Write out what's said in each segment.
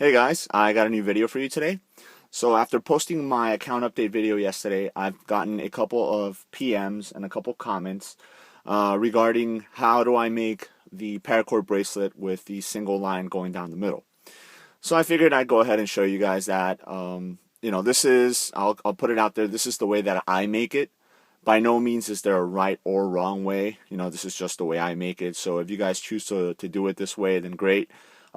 Hey guys, I got a new video for you today. So after posting my account update video yesterday, I've gotten a couple of PMs and a couple comments regarding how do I make the paracord bracelet with the single line going down the middle. So I figured I'd go ahead and show you guys that, this is, I'll put it out there, this is the way that I make it. By no means is there a right or wrong way. This is just the way I make it. So if you guys choose to do it this way, then great.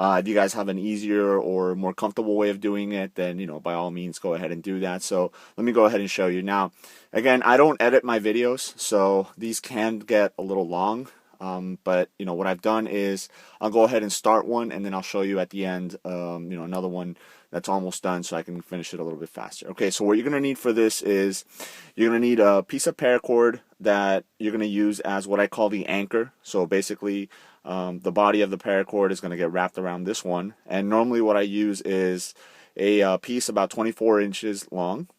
If you guys have an easier or more comfortable way of doing it, then, by all means, go ahead and do that. So let me go ahead and show you. Now, again, I don't edit my videos, so these can get a little long. But what I've done is I'll go ahead and start one, and then I'll show you at the end, another one that's almost done, so I can finish it a little bit faster. Okay, so what you're gonna need for this is you're gonna need a piece of paracord that you're gonna use as what I call the anchor. So basically, the body of the paracord is gonna get wrapped around this one, and normally what I use is a piece about 24 inches long.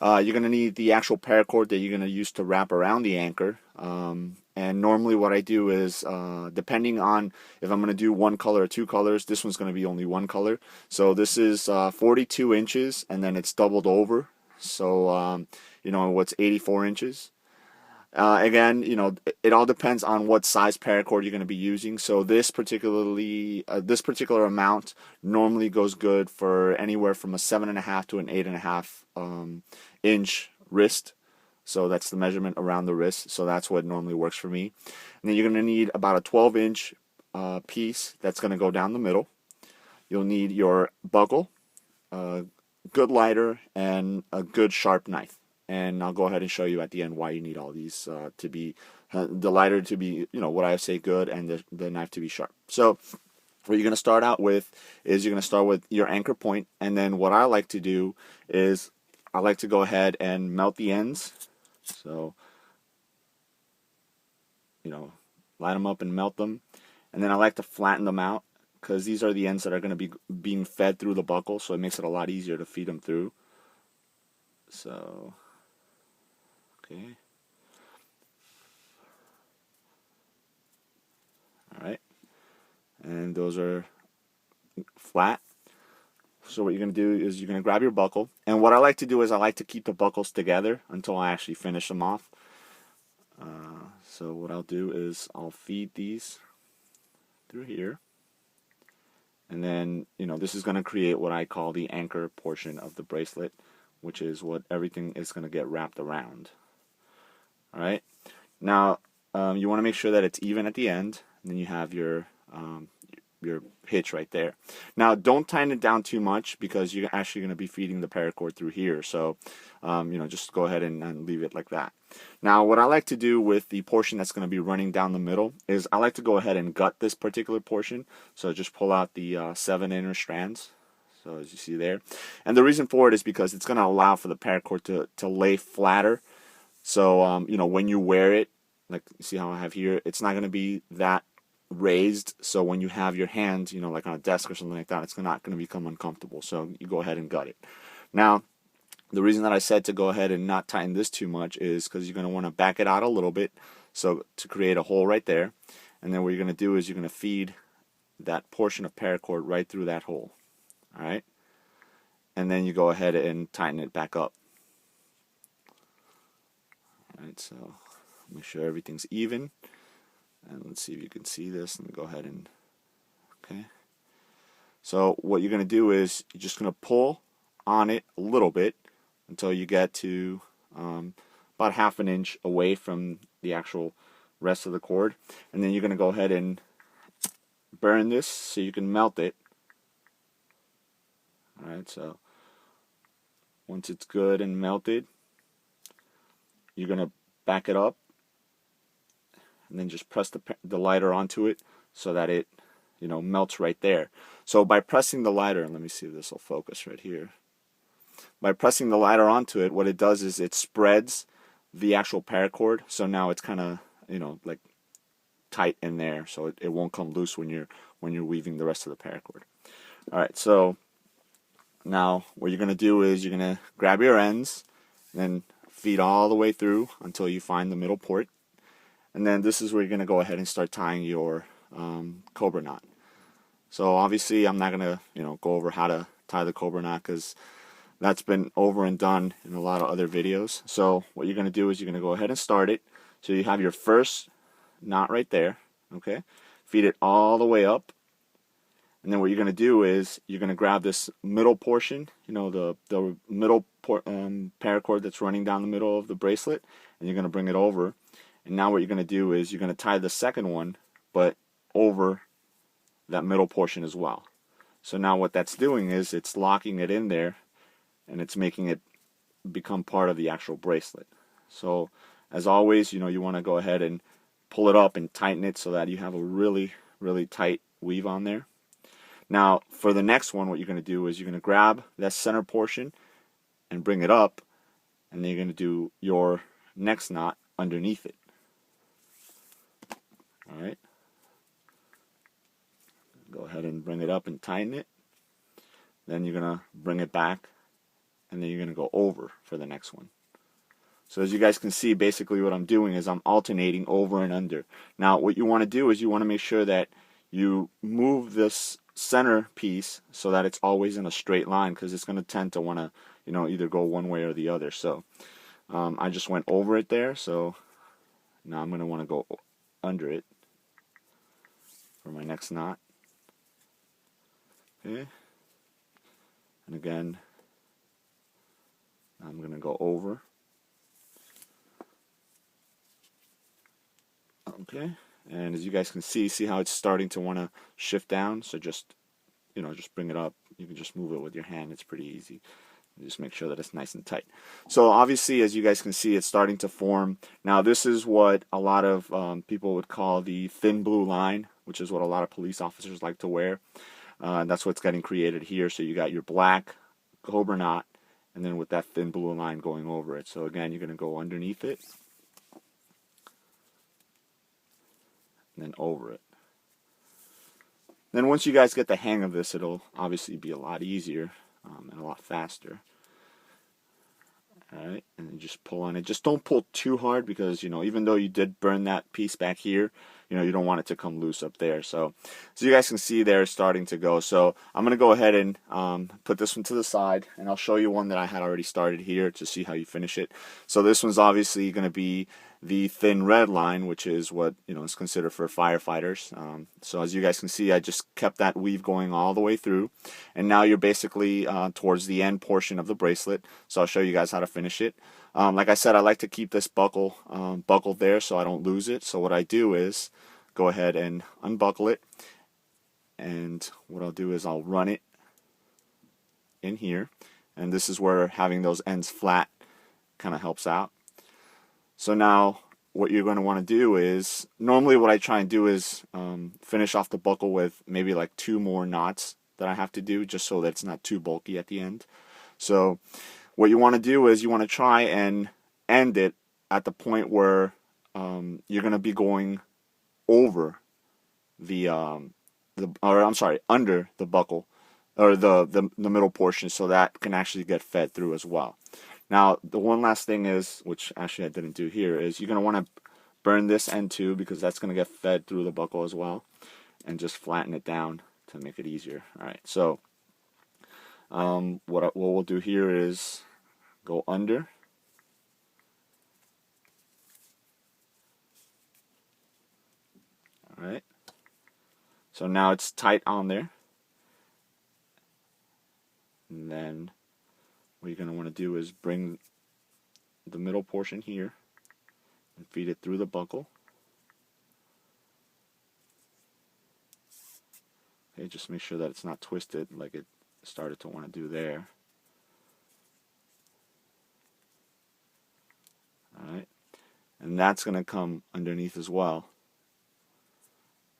You're going to need the actual paracord that you're going to use to wrap around the anchor. And normally what I do is, depending on if I'm going to do one color or two colors, this one's going to be only one color. So this is 42 inches, and then it's doubled over. So, what's 84 inches. Again, it all depends on what size paracord you're going to be using. So this particular amount normally goes good for anywhere from a 7.5 to an 8.5 inch wrist. So that's the measurement around the wrist. So that's what normally works for me. And then you're going to need about a 12-inch piece that's going to go down the middle. You'll need your buckle, a good lighter, and a good sharp knife. And I'll go ahead and show you at the end why you need all these to be, the lighter to be, what I say good, and the knife to be sharp. So what you're going to start out with is you're going to start with your anchor point, and then what I like to do is I like to go ahead and melt the ends. So, line them up and melt them. And then I like to flatten them out because these are the ends that are going to be being fed through the buckle, so it makes it a lot easier to feed them through. So, okay. Alright. And those are flat. So what you're going to do is you're going to grab your buckle. And what I like to do is I like to keep the buckles together until I actually finish them off. So what I'll do is I'll feed these through here. And then, this is going to create what I call the anchor portion of the bracelet, which is what everything is going to get wrapped around. Alright. Now, you want to make sure that it's even at the end. And then you have your hitch right there. Now, don't tighten it down too much because you're actually going to be feeding the paracord through here. So, just go ahead and leave it like that. Now, what I like to do with the portion that's going to be running down the middle is I like to go ahead and gut this particular portion. So just pull out the 7 inner strands. So as you see there. And the reason for it is because it's going to allow for the paracord to lay flatter. So, when you wear it, like you see how I have here, it's not going to be that raised, so when you have your hand, like on a desk or something like that, it's not going to become uncomfortable. So you go ahead and gut it. Now, the reason that I said to go ahead and not tighten this too much is because you're going to want to back it out a little bit, so to create a hole right there. And then what you're going to do is you're going to feed that portion of paracord right through that hole. Alright? And then you go ahead and tighten it back up. Alright, so make sure everything's even. And let's see if you can see this. Let me go ahead and, okay. So what you're going to do is you're just going to pull on it a little bit until you get to about 1/2 inch away from the actual rest of the cord. And then you're going to go ahead and burn this so you can melt it. Alright, so once it's good and melted, you're going to back it up. And then just press the lighter onto it so that it, melts right there. So by pressing the lighter, and let me see if this will focus right here. By pressing the lighter onto it, what it does is it spreads the actual paracord. So now it's kind of, like tight in there, so it won't come loose when you're weaving the rest of the paracord. All right, so now what you're going to do is you're going to grab your ends, and then feed all the way through until you find the middle port. And then this is where you're going to go ahead and start tying your Cobra Knot. So obviously I'm not gonna, go over how to tie the Cobra Knot, because that's been over and done in a lot of other videos. So what you're gonna do is you're gonna go ahead and start it. So you have your first knot right there, okay? Feed it all the way up. And then what you're going to do is you're going to grab this middle portion, the middle paracord that's running down the middle of the bracelet, and you're going to bring it over. And now what you're going to do is you're going to tie the second one, but over that middle portion as well. So now what that's doing is it's locking it in there, and it's making it become part of the actual bracelet. So as always, you want to go ahead and pull it up and tighten it so that you have a really, really tight weave on there. Now, for the next one, what you're going to do is you're going to grab that center portion and bring it up, and then you're going to do your next knot underneath it. All right. Go ahead and bring it up and tighten it. Then you're going to bring it back, and then you're going to go over for the next one. So as you guys can see, basically what I'm doing is I'm alternating over and under. Now, what you want to do is you want to make sure that you move this center piece so that it's always in a straight line, because it's going to tend to want to, either go one way or the other. So I just went over it there, so now I'm going to want to go under it for my next knot. Okay. And again, I'm going to go over. Okay. And as you guys can see how it's starting to want to shift down. So just bring it up. You can just move it with your hand. It's pretty easy. Just make sure that it's nice and tight. So obviously, as you guys can see, it's starting to form. Now this is what a lot of people would call the thin blue line, which is what a lot of police officers like to wear. That's what's getting created here. So you got your black Cobra Knot, and then with that thin blue line going over it. So again, you're going to go underneath it, and then over it. Then once you guys get the hang of this, it'll obviously be a lot easier and a lot faster. Alright, and then just pull on it. Just don't pull too hard, because even though you did burn that piece back here, you don't want it to come loose up there. So you guys can see there it's starting to go. So I'm going to go ahead and put this one to the side, and I'll show you one that I had already started here to see how you finish it. So this one's obviously going to be the thin red line, which is what is considered for firefighters. So as you guys can see, I just kept that weave going all the way through, and now you're basically towards the end portion of the bracelet. So I'll show you guys how to finish it. Like I said, I like to keep this buckled there so I don't lose it. So what I do is go ahead and unbuckle it, and what I'll do is I'll run it in here, and this is where having those ends flat kind of helps out. So now what you're going to want to do is, normally what I try and do is finish off the buckle with maybe like 2 more knots that I have to do, just so that it's not too bulky at the end. So what you want to do is you want to try and end it at the point where you're going to be going over under the buckle, or the middle portion, so that can actually get fed through as well. Now the one last thing is, which actually I didn't do here, is you're going to want to burn this end too, because that's going to get fed through the buckle as well, and just flatten it down to make it easier. Alright, so what we'll do here is go under, alright, so now it's tight on there, and then what you're going to want to do is bring the middle portion here and feed it through the buckle. Okay, just make sure that it's not twisted like it started to want to do there. Alright, and that's going to come underneath as well.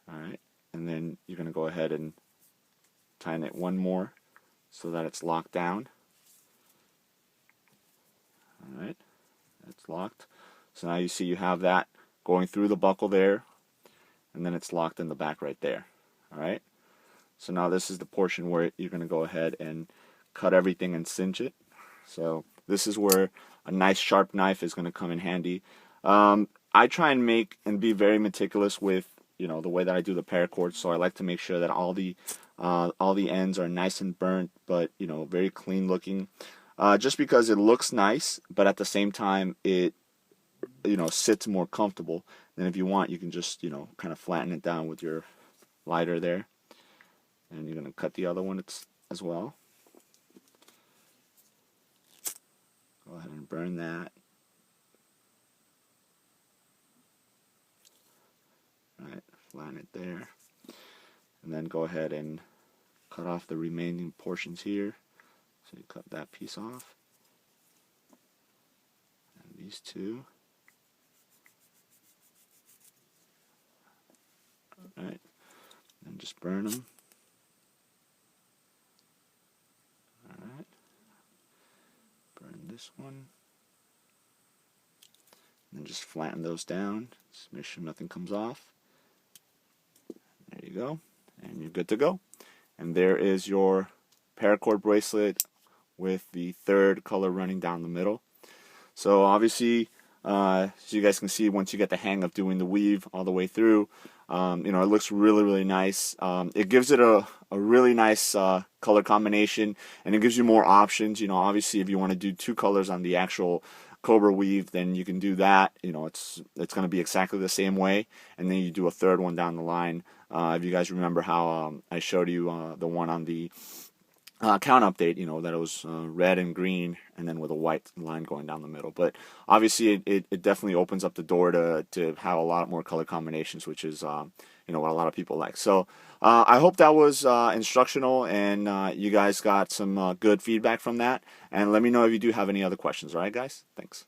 Alright, and then you're going to go ahead and tighten it one more so that it's locked down. Alright, it's locked. So now you see you have that going through the buckle there, and then it's locked in the back right there. Alright, so now this is the portion where you're going to go ahead and cut everything and cinch it. So this is where a nice sharp knife is going to come in handy. I try and make and be very meticulous with the way that I do the paracord. So I like to make sure that all the ends are nice and burnt, but very clean looking. Just because it looks nice, but at the same time it sits more comfortable. And if you want, you can just kind of flatten it down with your lighter there, and you're gonna cut the other one as well. Go ahead and burn that. Right, flatten it there, and then go ahead and cut off the remaining portions here. So you cut that piece off, and these two. Alright, and just burn them. Alright, burn this one. And then just flatten those down. Just make sure nothing comes off. There you go. And you're good to go. And there is your paracord bracelet with the third color running down the middle. So obviously, so you guys can see, once you get the hang of doing the weave all the way through, it looks really, really nice. It gives it a really nice color combination, and it gives you more options. Obviously, if you want to do 2 colors on the actual Cobra weave, then you can do that. It's going to be exactly the same way, and then you do a third one down the line. If you guys remember how I showed you the one on the count update, that it was red and green, and then with a white line going down the middle. But obviously, it definitely opens up the door to have a lot more color combinations, which is what a lot of people like. So I hope that was instructional, and you guys got some good feedback from that. And let me know if you do have any other questions. All right, guys? Thanks.